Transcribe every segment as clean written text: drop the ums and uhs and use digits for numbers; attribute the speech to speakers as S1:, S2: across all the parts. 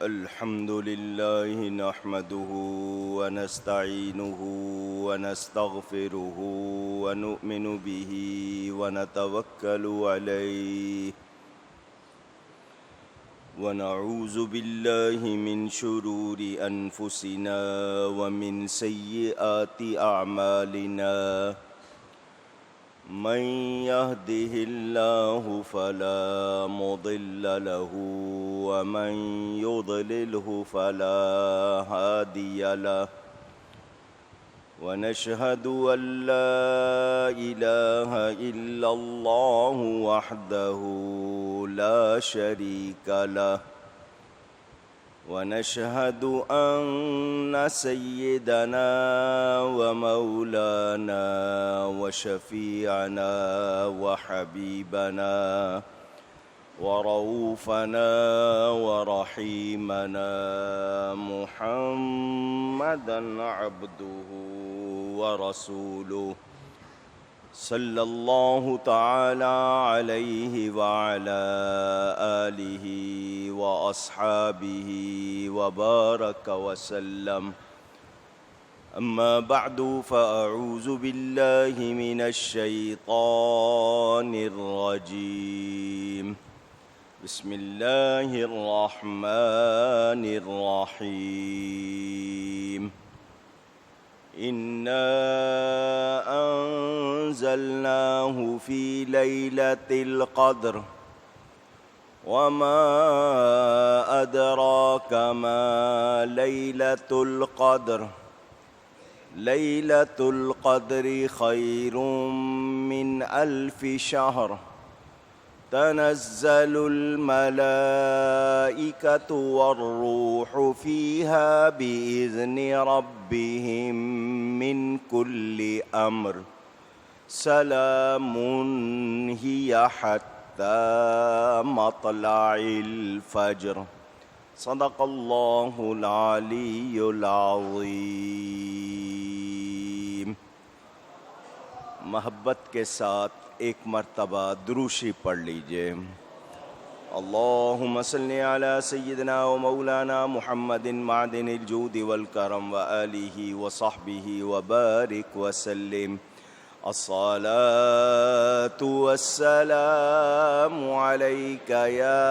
S1: الحمد لله نحمده ونستعينه ونستغفره ونؤمن به ونتوكل عليه ونعوذ بالله من شرور أنفسنا ومن سيئات أعمالنا من يهده الله فلا مضل له ومن يضلله فلا هادي له ونشهد أن لا إله إلا الله وحده لا شريك له ونشهد أن سيدنا ومولانا وشفيعنا وحبيبنا ورؤوفنا ورحيمنا محمدًا عبده ورسوله صلى الله تعالى عليه وعلى آله وأصحابه وبارك وسلم أما بعد فأعوذ بالله من الشيطان الرجيم بسم الله الرحمن الرحيم إنا أنزلناه في ليلة القدر وما أدراك ما ليلة القدر ليلة القدر خير من 1000 شهر تنزل الملائكة والروح فيها بإذن ربهم من كل أمر سلام هي حتى مطلع الفجر صدق الله العلي العظيم۔ محبت کے ساتھ ایک مرتبہ دروشی پڑھ لیجئے۔ اللہم صلی علی سیدنا و مولانا محمد معدن الجود والکرم وآلہ وصحبہ وبارک وسلم۔ الصلاة والسلام علیک یا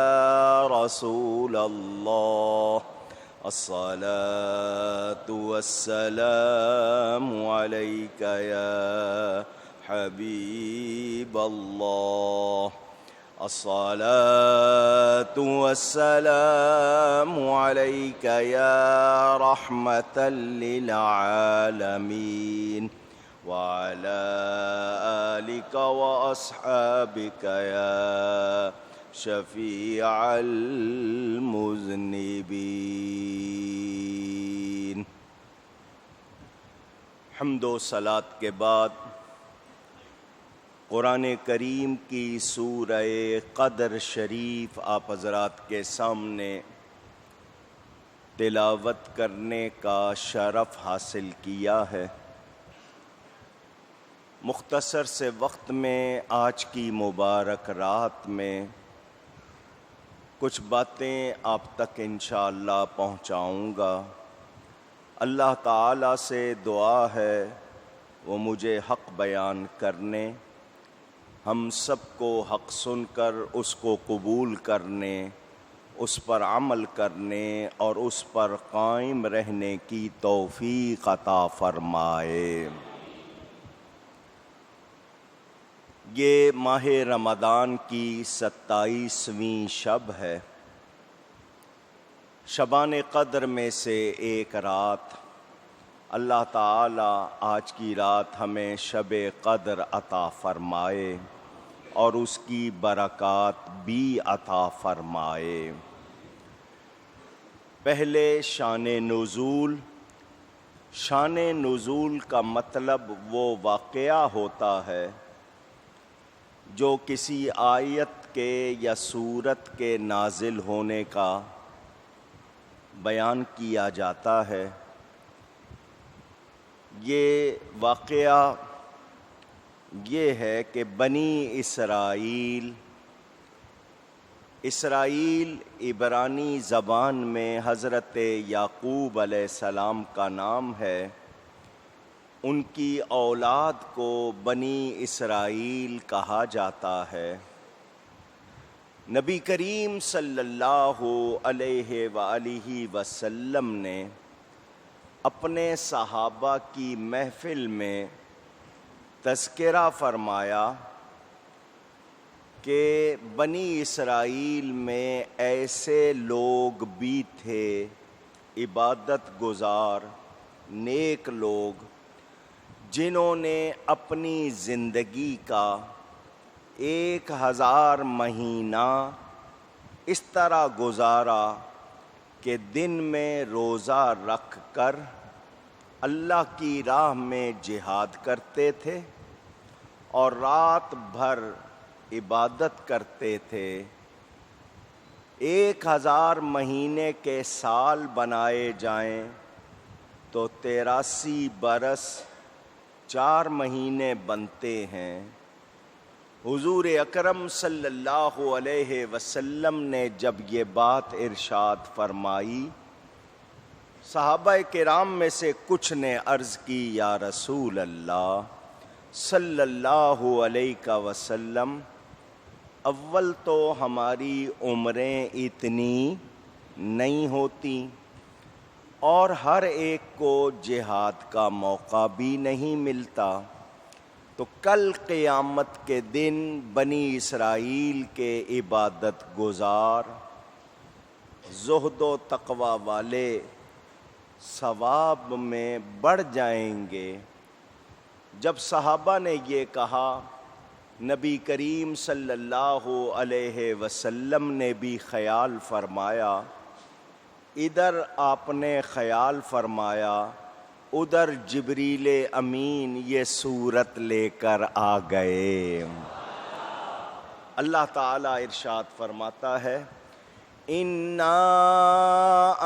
S1: رسول اللہ، الصلاة والسلام علیک یا حبیب اللہ، الصلاة والسلام علیک یا رحمة للعالمین، وعلى آلك وأصحابك يا شفيع المذنبين۔ حمد و صلاۃ کے بعد قرآن کریم کی سورہ قدر شریف آپ حضرات کے سامنے تلاوت کرنے کا شرف حاصل کیا ہے۔ مختصر سے وقت میں آج کی مبارک رات میں کچھ باتیں آپ تک انشاءاللہ پہنچاؤں گا۔ اللہ تعالیٰ سے دعا ہے وہ مجھے حق بیان کرنے، ہم سب کو حق سن کر اس کو قبول کرنے، اس پر عمل کرنے اور اس پر قائم رہنے کی توفیق عطا فرمائے۔ یہ ماہ رمضان کی 27ویں شب ہے، شبان قدر میں سے ایک رات۔ اللہ تعالی آج کی رات ہمیں شب قدر عطا فرمائے اور اس کی برکات بھی عطا فرمائے۔ پہلے شان نزول۔ شان نزول کا مطلب وہ واقعہ ہوتا ہے جو کسی آیت کے یا سورت کے نازل ہونے کا بیان کیا جاتا ہے۔ یہ واقعہ یہ ہے کہ بنی اسرائیل اسرائیل عبرانی زبان میں حضرت یعقوب علیہ السلام کا نام ہے۔ ان کی اولاد کو بنی اسرائیل کہا جاتا ہے۔ نبی کریم صلی اللہ علیہ وآلہ وسلم نے اپنے صحابہ کی محفل میں تذکرہ فرمایا کہ بنی اسرائیل میں ایسے لوگ بھی تھے، عبادت گزار نیک لوگ، جنہوں نے اپنی زندگی کا 1000 مہینہ اس طرح گزارا کہ دن میں روزہ رکھ کر اللہ کی راہ میں جہاد کرتے تھے اور رات بھر عبادت کرتے تھے۔ 1000 مہینے کے سال بنائے جائیں تو 83 برس 4 مہینے بنتے ہیں۔ حضور اکرم صلی اللہ علیہ وسلم نے جب یہ بات ارشاد فرمائی، صحابہ کرام میں سے کچھ نے عرض کی، یا رسول اللہ صلی اللہ علیہ وسلم، اول تو ہماری عمریں اتنی نہیں ہوتی اور ہر ایک کو جہاد کا موقع بھی نہیں ملتا، تو کل قیامت کے دن بنی اسرائیل کے عبادت گزار، زہد و تقوی والے ثواب میں بڑھ جائیں گے۔ جب صحابہ نے یہ کہا، نبی کریم صلی اللہ علیہ وسلم نے بھی خیال فرمایا، ادھر آپ نے خیال فرمایا، ادھر جبریل امین یہ صورت لے کر آ گئے۔ اللہ تعالیٰ ارشاد فرماتا ہے، اِنَّا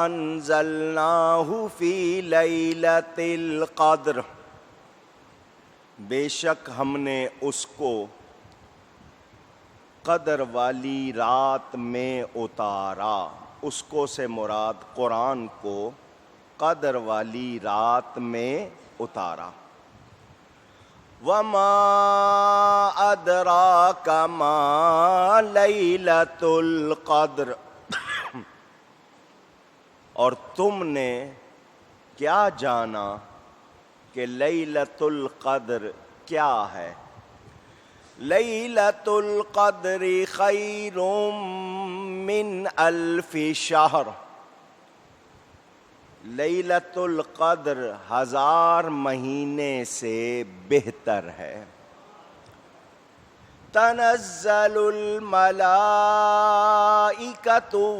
S1: أَنزَلْنَاهُ فِي لَيْلَةِ الْقَدْرِ، بے شک ہم نے اس کو قدر والی رات میں اتارا۔ اس کو سے مراد قرآن کو قدر والی رات میں اتارا۔ وَمَا أَدْرَاكَ مَا لَيْلَةُ الْقَدْرِ، اور تم نے کیا جانا کہ لیلۃ القدر کیا ہے؟ لیلۃ القدر خیر من 1000 شہر، لیلۃ القدر 1000 مہینے سے بہتر ہے۔ تنزل الملائکۃ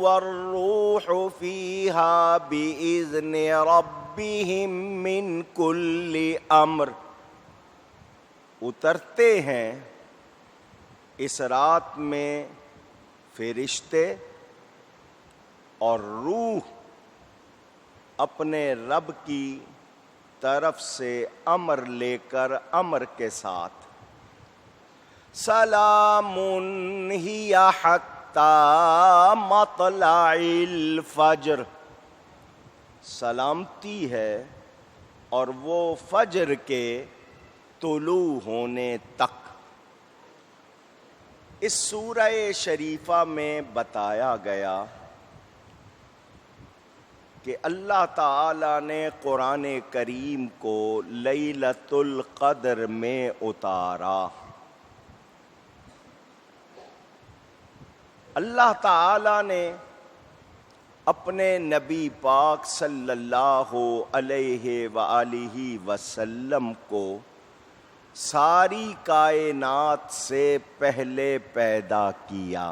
S1: والروح فیہا بإذن ربہم من کل امر، اترتے ہیں اس رات میں فرشتے اور روح اپنے رب کی طرف سے امر لے کر، امر کے ساتھ، سلام ہی حتی مطلع الفجر، سلامتی ہے اور وہ فجر کے طلوع ہونے تک۔ اس سورہ شریفہ میں بتایا گیا کہ اللہ تعالی نے قرآن کریم کو لیلۃ القدر میں اتارا۔ اللہ تعالی نے اپنے نبی پاک صلی اللہ علیہ وآلہ وسلم کو ساری کائنات سے پہلے پیدا کیا،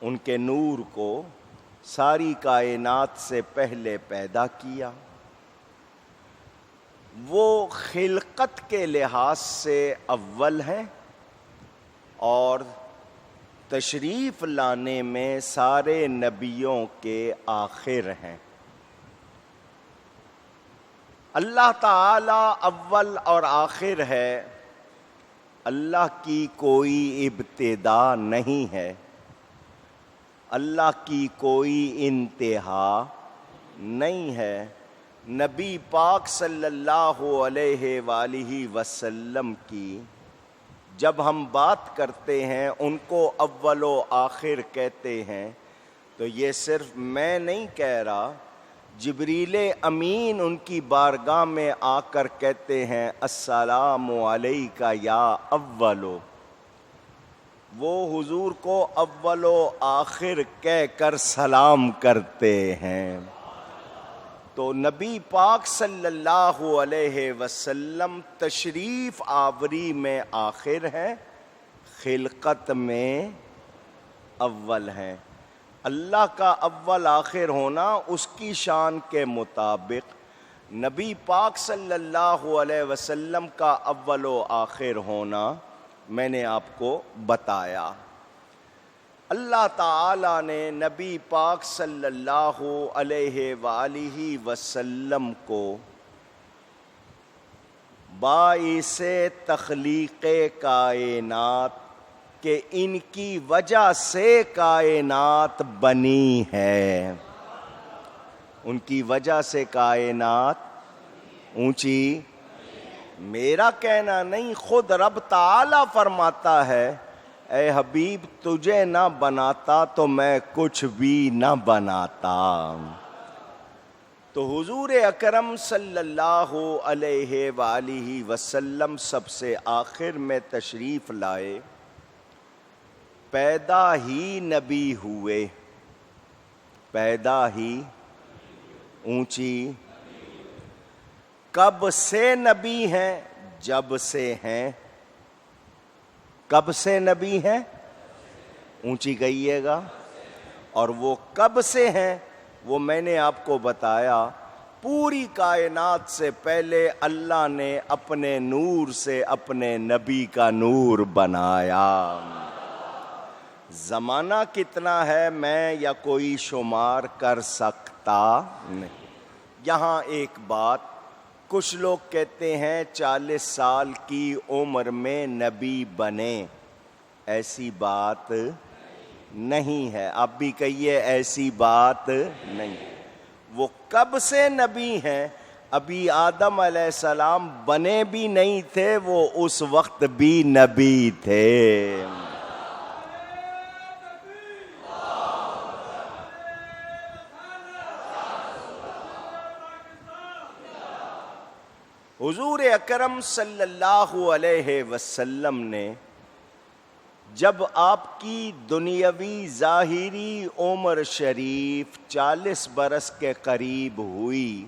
S1: ان کے نور کو ساری کائنات سے پہلے پیدا کیا۔ وہ خلقت کے لحاظ سے اول ہیں اور تشریف لانے میں سارے نبیوں کے آخر ہیں۔ اللہ تعالی اول اور آخر ہے، اللہ کی کوئی ابتدا نہیں ہے، اللہ کی کوئی انتہا نہیں ہے۔ نبی پاک صلی اللہ علیہ وآلہ وسلم کی جب ہم بات کرتے ہیں، ان کو اول و آخر کہتے ہیں، تو یہ صرف میں نہیں کہہ رہا، جبریل امین ان کی بارگاہ میں آ کر کہتے ہیں السلام علیکہ یا اولو، وہ حضور کو اول و آخر کہہ کر سلام کرتے ہیں۔ تو نبی پاک صلی اللہ علیہ وسلم تشریف آوری میں آخر ہیں، خلقت میں اول ہیں۔ اللہ کا اول آخر ہونا اس کی شان کے مطابق، نبی پاک صلی اللہ علیہ وسلم کا اول و آخر ہونا میں نے آپ کو بتایا۔ اللہ تعالیٰ نے نبی پاک صلی اللہ علیہ وآلہ وسلم کو باعث تخلیق کائنات کہ ان کی وجہ سے کائنات بنی ہے، ان کی وجہ سے کائنات اونچی، میرا کہنا نہیں، خود رب تعالیٰ فرماتا ہے اے حبیب تجھے نہ بناتا تو میں کچھ بھی نہ بناتا۔ تو حضور اکرم صلی اللہ علیہ وآلہ وسلم سب سے آخر میں تشریف لائے، پیدا ہی نبی ہوئے، پیدا ہی اونچی، کب سے نبی ہیں؟ جب سے ہیں۔ کب سے نبی ہیں؟ اونچی کہیے گا۔ اور وہ کب سے ہیں وہ میں نے آپ کو بتایا، پوری کائنات سے پہلے اللہ نے اپنے نور سے اپنے نبی کا نور بنایا۔ زمانہ کتنا ہے میں یا کوئی شمار کر سکتا نہیں۔ یہاں ایک بات، کچھ لوگ کہتے ہیں 40 سال کی عمر میں نبی بنے، ایسی بات نہیں ہے۔ آپ بھی کہیے ایسی بات نہیں۔ وہ کب سے نبی ہیں؟ ابھی آدم علیہ السلام بنے بھی نہیں تھے، وہ اس وقت بھی نبی تھے۔ حضور اکرم صلی اللہ علیہ وسلم نے جب آپ کی دنیاوی ظاہری عمر شریف 40 برس کے قریب ہوئی،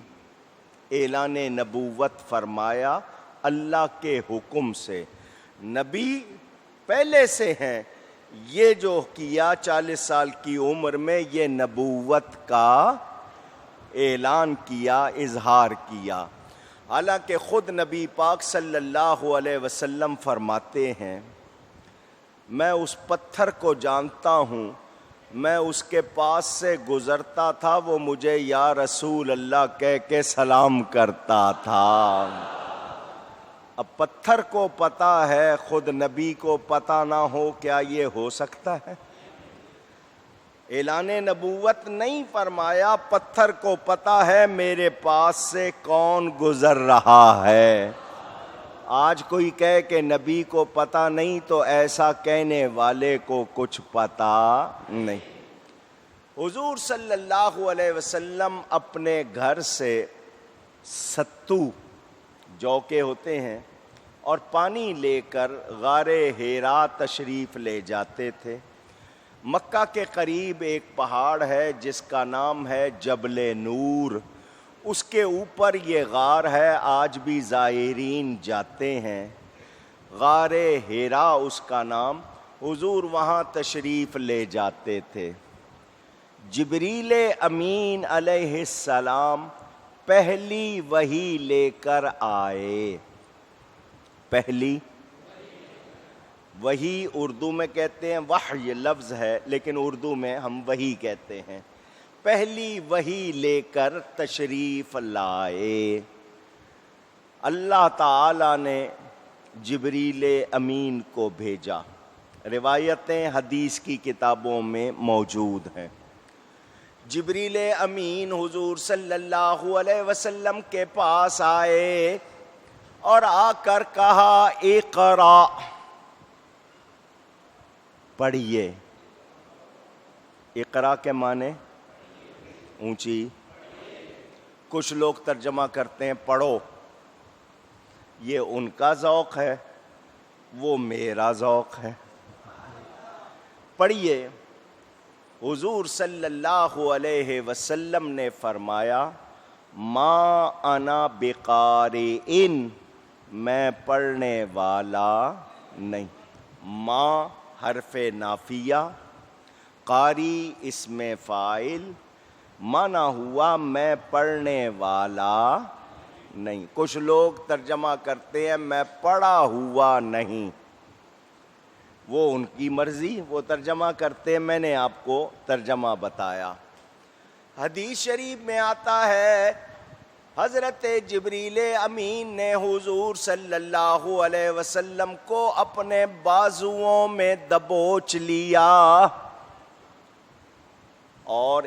S1: اعلان نبوت فرمایا اللہ کے حکم سے۔ نبی پہلے سے ہیں، یہ جو کیا 40 سال کی عمر میں یہ نبوت کا اعلان کیا، اظہار کیا۔ حالانکہ خود نبی پاک صلی اللہ علیہ وسلم فرماتے ہیں میں اس پتھر کو جانتا ہوں، میں اس کے پاس سے گزرتا تھا، وہ مجھے یا رسول اللہ کہہ کے سلام کرتا تھا۔ اب پتھر کو پتہ ہے، خود نبی کو پتہ نہ ہو، کیا یہ ہو سکتا ہے؟ اعلان نبوت نہیں فرمایا، پتھر کو پتہ ہے میرے پاس سے کون گزر رہا ہے۔ آج کوئی کہے کہ نبی کو پتہ نہیں تو ایسا کہنے والے کو کچھ پتہ نہیں۔ حضور صلی اللہ علیہ وسلم اپنے گھر سے ستو جو کے ہوتے ہیں اور پانی لے کر غار حرا تشریف لے جاتے تھے۔ مکہ کے قریب ایک پہاڑ ہے جس کا نام ہے جبل نور، اس کے اوپر یہ غار ہے، آج بھی زائرین جاتے ہیں، غار حرا اس کا نام۔ حضور وہاں تشریف لے جاتے تھے۔ جبریل امین علیہ السلام پہلی وحی لے کر آئے۔ پہلی وحی اردو میں کہتے ہیں، وحی لفظ ہے لیکن اردو میں ہم وحی کہتے ہیں۔ پہلی وحی لے کر تشریف لائے۔ اللہ تعالی نے جبریل امین کو بھیجا۔ روایتیں حدیث کی کتابوں میں موجود ہیں۔ جبریل امین حضور صلی اللہ علیہ وسلم کے پاس آئے اور آ کر کہا اقرا، پڑھیے۔ اقرا کے معنی اونچی، کچھ لوگ ترجمہ کرتے ہیں پڑھو، یہ ان کا ذوق ہے، وہ میرا ذوق ہے۔ پڑھیے۔ حضور صلی اللہ علیہ وسلم نے فرمایا ما انا بقارئ، میں پڑھنے والا نہیں۔ ما حرف نافیہ، قاری اسم فاعل، مانا ہوا میں پڑھنے والا نہیں۔ کچھ لوگ ترجمہ کرتے ہیں میں پڑھا ہوا نہیں، وہ ان کی مرضی، وہ ترجمہ کرتے ہیں، میں نے آپ کو ترجمہ بتایا۔ حدیث شریف میں آتا ہے حضرت جبریل امین نے حضور صلی اللہ علیہ وسلم کو اپنے بازوؤں میں دبوچ لیا اور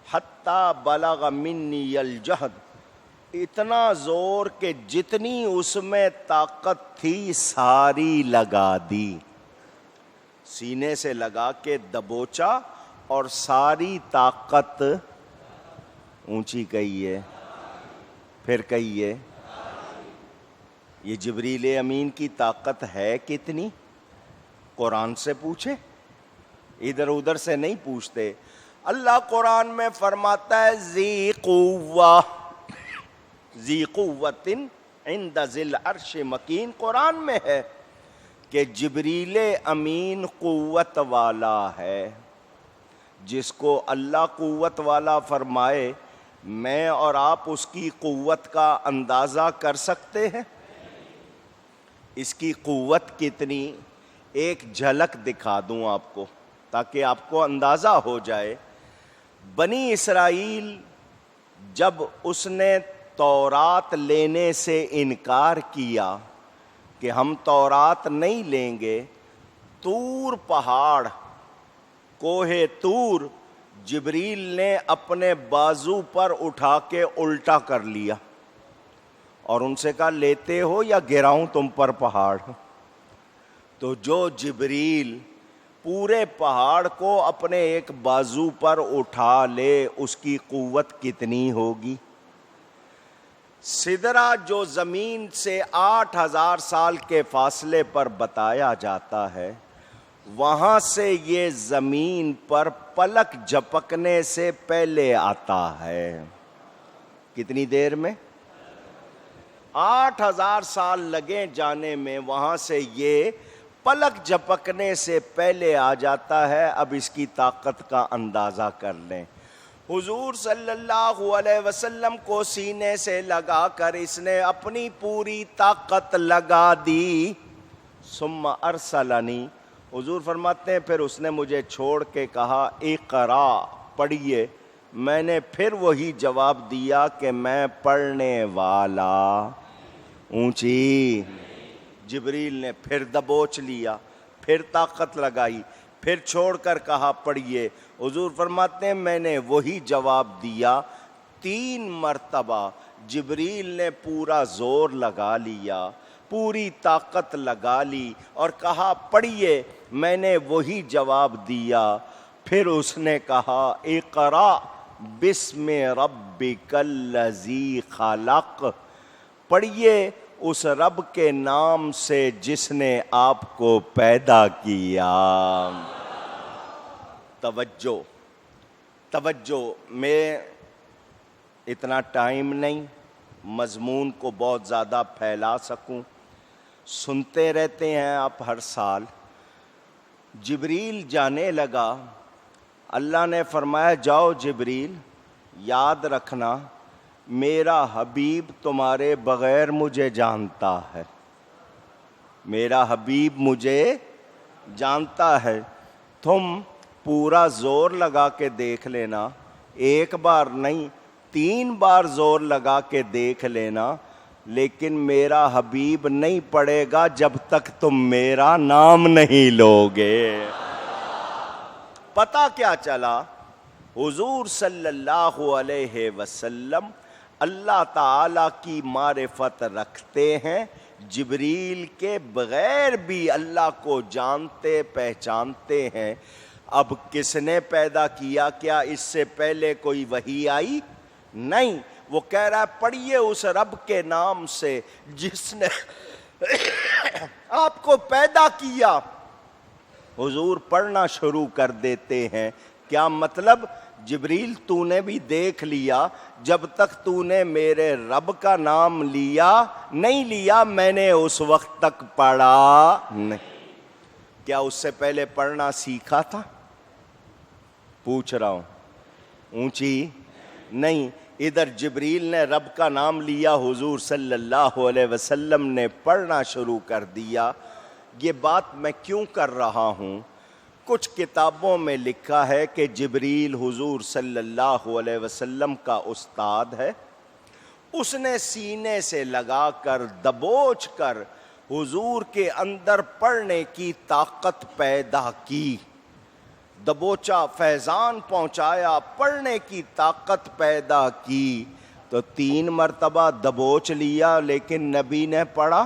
S1: حتیٰ بلغ منی الجہد، اتنا زور کہ جتنی اس میں طاقت تھی ساری لگا دی، سینے سے لگا کے دبوچا اور ساری طاقت، اونچی کہیے، پھر کہیے۔ یہ جبریل امین کی طاقت ہے کتنی؟ قرآن سے پوچھے، ادھر ادھر سے نہیں پوچھتے۔ اللہ قرآن میں فرماتا ہے ذی قوہ، ذی قوت عند ذی العرش مکین، قرآن میں ہے کہ جبریل امین قوت والا ہے۔ جس کو اللہ قوت والا فرمائے، میں اور آپ اس کی قوت کا اندازہ کر سکتے ہیں؟ اس کی قوت کتنی، ایک جھلک دکھا دوں آپ کو تاکہ آپ کو اندازہ ہو جائے۔ بنی اسرائیل جب اس نے تورات لینے سے انکار کیا کہ ہم تورات نہیں لیں گے، طور پہاڑ، کوہ طور، جبریل نے اپنے بازو پر اٹھا کے الٹا کر لیا اور ان سے کہا لیتے ہو یا گراؤں تم پر پہاڑ؟ تو جو جبریل پورے پہاڑ کو اپنے ایک بازو پر اٹھا لے، اس کی قوت کتنی ہوگی؟ سدرہ جو زمین سے 8000 سال کے فاصلے پر بتایا جاتا ہے، وہاں سے یہ زمین پر پلک جھپکنے سے پہلے آتا ہے۔ کتنی دیر میں؟ 8000 سال لگے جانے میں، وہاں سے یہ پلک جھپکنے سے پہلے آ جاتا ہے۔ اب اس کی طاقت کا اندازہ کر لیں۔ حضور صلی اللہ علیہ وسلم کو سینے سے لگا کر اس نے اپنی پوری طاقت لگا دی۔ ثم ارسلنی، حضور فرماتے ہیں پھر اس نے مجھے چھوڑ کے کہا اقرا، پڑھیے۔ میں نے پھر وہی جواب دیا کہ میں پڑھنے والا، اونچی۔ جبریل نے پھر دبوچ لیا، پھر طاقت لگائی، پھر چھوڑ کر کہا پڑھیے۔ حضور فرماتے ہیں میں نے وہی جواب دیا 3 مرتبہ۔ جبریل نے پورا زور لگا لیا، پوری طاقت لگا لی اور کہا پڑھیے۔ میں نے وہی جواب دیا، پھر اس نے کہا اقرا بسم ربک الذی خلق، پڑھیے اس رب کے نام سے جس نے آپ کو پیدا کیا۔ توجہ توجہ، میں اتنا ٹائم نہیں مضمون کو بہت زیادہ پھیلا سکوں، سنتے رہتے ہیں آپ ہر سال۔ جبریل جانے لگا، اللہ نے فرمایا جاؤ جبریل، یاد رکھنا میرا حبیب تمہارے بغیر مجھے جانتا ہے، میرا حبیب مجھے جانتا ہے۔ تم پورا زور لگا کے دیکھ لینا، ایک بار نہیں 3 بار زور لگا کے دیکھ لینا، لیکن میرا حبیب نہیں پڑھے گا جب تک تم میرا نام نہیں لوگے۔ پتہ کیا چلا؟ حضور صلی اللہ علیہ وسلم اللہ تعالیٰ کی معرفت رکھتے ہیں، جبریل کے بغیر بھی اللہ کو جانتے پہچانتے ہیں۔ اب کس نے پیدا کیا؟ کیا اس سے پہلے کوئی وحی آئی؟ نہیں۔ وہ کہہ رہا ہے پڑھیے اس رب کے نام سے جس نے آپ کو پیدا کیا۔ حضور پڑھنا شروع کر دیتے ہیں۔ کیا مطلب؟ جبریل تو نے بھی دیکھ لیا، جب تک تو نے میرے رب کا نام لیا نہیں لیا میں نے اس وقت تک پڑھا نہیں۔ کیا اس سے پہلے پڑھنا سیکھا تھا؟ پوچھ رہا ہوں، اونچی نہیں۔ ادھر جبریل نے رب کا نام لیا، حضور صلی اللہ علیہ وسلم نے پڑھنا شروع کر دیا۔ یہ بات میں کیوں کر رہا ہوں؟ کچھ کتابوں میں لکھا ہے کہ جبریل حضور صلی اللہ علیہ وسلم کا استاد ہے، اس نے سینے سے لگا کر دبوچ کر حضور کے اندر پڑھنے کی طاقت پیدا کی، دبوچا، فیضان پہنچایا، پڑھنے کی طاقت پیدا کی۔ تو 3 مرتبہ دبوچ لیا لیکن نبی نے پڑھا؟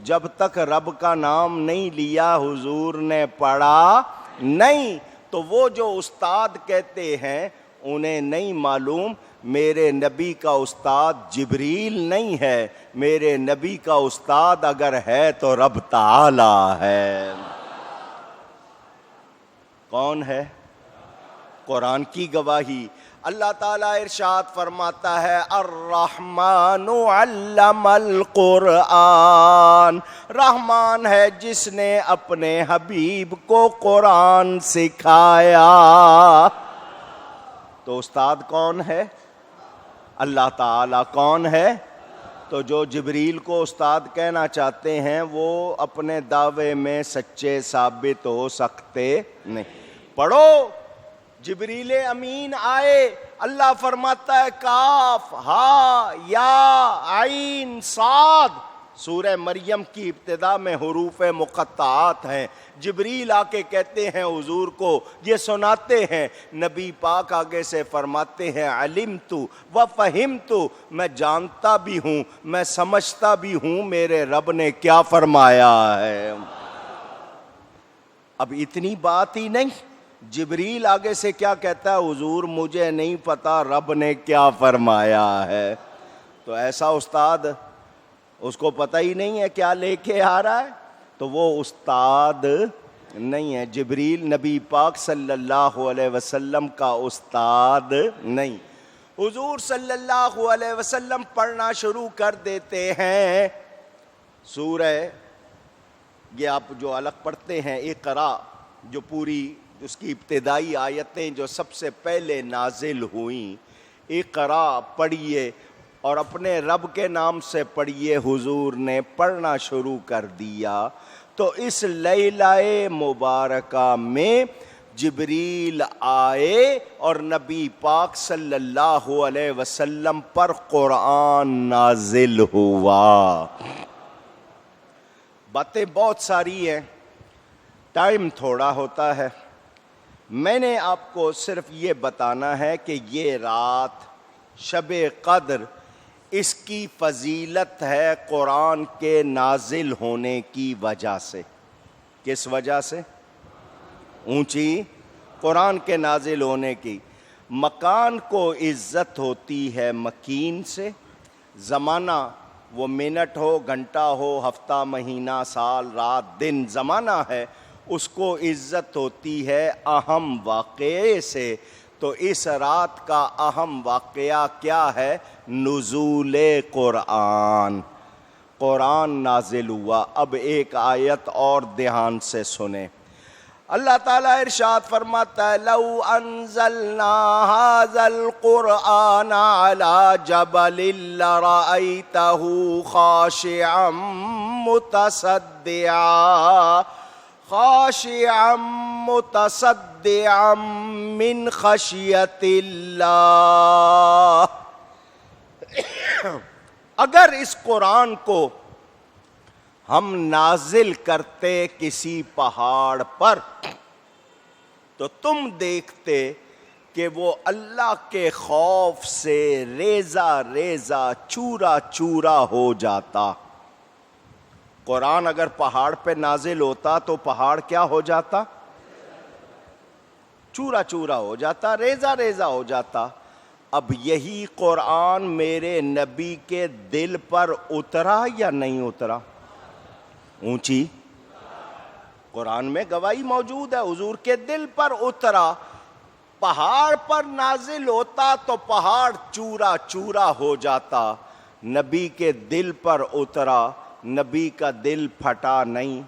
S1: جب تک رب کا نام نہیں لیا حضور نے پڑھا نہیں۔ تو وہ جو استاد کہتے ہیں انہیں نہیں معلوم میرے نبی کا استاد جبریل نہیں ہے، میرے نبی کا استاد اگر ہے تو رب تعالی ہے۔ کون ہے؟ قرآن کی گواہی۔ اللہ تعالیٰ ارشاد فرماتا ہے الرحمن علم القرآن، رحمان ہے جس نے اپنے حبیب کو قرآن سکھایا۔ تو استاد کون ہے؟ اللہ تعالیٰ۔ کون ہے؟ تو جو جبریل کو استاد کہنا چاہتے ہیں وہ اپنے دعوے میں سچے ثابت ہو سکتے نہیں۔ پڑھو، جبریل امین آئے، اللہ فرماتا ہے کاف ہا یا عین صاد، سورہ مریم کی ابتدا میں حروف مقطعات ہیں۔ جبریل آ کے کہتے ہیں حضور کو، یہ سناتے ہیں، نبی پاک آگے سے فرماتے ہیں علمت و فہمت، میں جانتا بھی ہوں میں سمجھتا بھی ہوں میرے رب نے کیا فرمایا ہے۔ اب اتنی بات ہی نہیں، جبریل آگے سے کیا کہتا ہے؟ حضور مجھے نہیں پتا رب نے کیا فرمایا ہے۔ تو ایسا استاد اس کو پتہ ہی نہیں ہے کیا لے کے آ رہا ہے، تو وہ استاد نہیں ہے۔ جبریل نبی پاک صلی اللہ علیہ وسلم کا استاد نہیں۔ حضور صلی اللہ علیہ وسلم پڑھنا شروع کر دیتے ہیں سورہ، یہ آپ جو الگ پڑھتے ہیں اقرا، جو پوری اس کی ابتدائی آیتیں جو سب سے پہلے نازل ہوئیں، اقرا پڑھیے اور اپنے رب کے نام سے پڑھیے۔ حضور نے پڑھنا شروع کر دیا۔ تو اس لیلہ مبارکہ میں جبریل آئے اور نبی پاک صلی اللہ علیہ وسلم پر قرآن نازل ہوا۔ باتیں بہت ساری ہیں، ٹائم تھوڑا ہوتا ہے۔ میں نے آپ کو صرف یہ بتانا ہے کہ یہ رات شب قدر، اس کی فضیلت ہے قرآن کے نازل ہونے کی وجہ سے۔ کس وجہ سے؟ اونچی، قرآن کے نازل ہونے کی۔ مکان کو عزت ہوتی ہے مکین سے، زمانہ وہ منٹ ہو، گھنٹہ ہو، ہفتہ، مہینہ، سال، رات، دن، زمانہ ہے، اس کو عزت ہوتی ہے اہم واقعے سے۔ تو اس رات کا اہم واقعہ کیا ہے؟ نزول قرآن، قرآن نازل ہوا۔ اب ایک آیت اور دھیان سے سنیں۔ اللہ تعالیٰ ارشاد فرماتا ہے لو انزلنا هذا القرآن على جبل لرأيته خاشعا متصدعا من خشیت اللہ۔ اگر اس قرآن کو ہم نازل کرتے کسی پہاڑ پر تو تم دیکھتے کہ وہ اللہ کے خوف سے ریزہ ریزہ چورا چورا ہو جاتا۔ قرآن اگر پہاڑ پہ نازل ہوتا تو پہاڑ کیا ہو جاتا؟ چورا چورا ہو جاتا، ریزہ ریزہ ہو جاتا۔ اب یہی قرآن میرے نبی کے دل پر اترا یا نہیں اترا؟ اونچی قرآن میں گواہی موجود ہے، حضور کے دل پر اترا۔ پہاڑ پر نازل ہوتا تو پہاڑ چورا چورا ہو جاتا، نبی کے دل پر اترا، نبی کا دل پھٹا نہیں،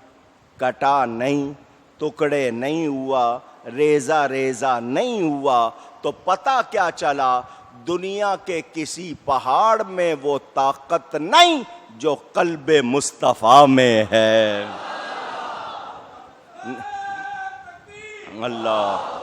S1: کٹا نہیں، ٹکڑے نہیں ہوا، ریزہ ریزہ نہیں ہوا، تو پتہ کیا چلا؟ دنیا کے کسی پہاڑ میں وہ طاقت نہیں جو قلب مصطفیٰ میں ہے۔ اللہ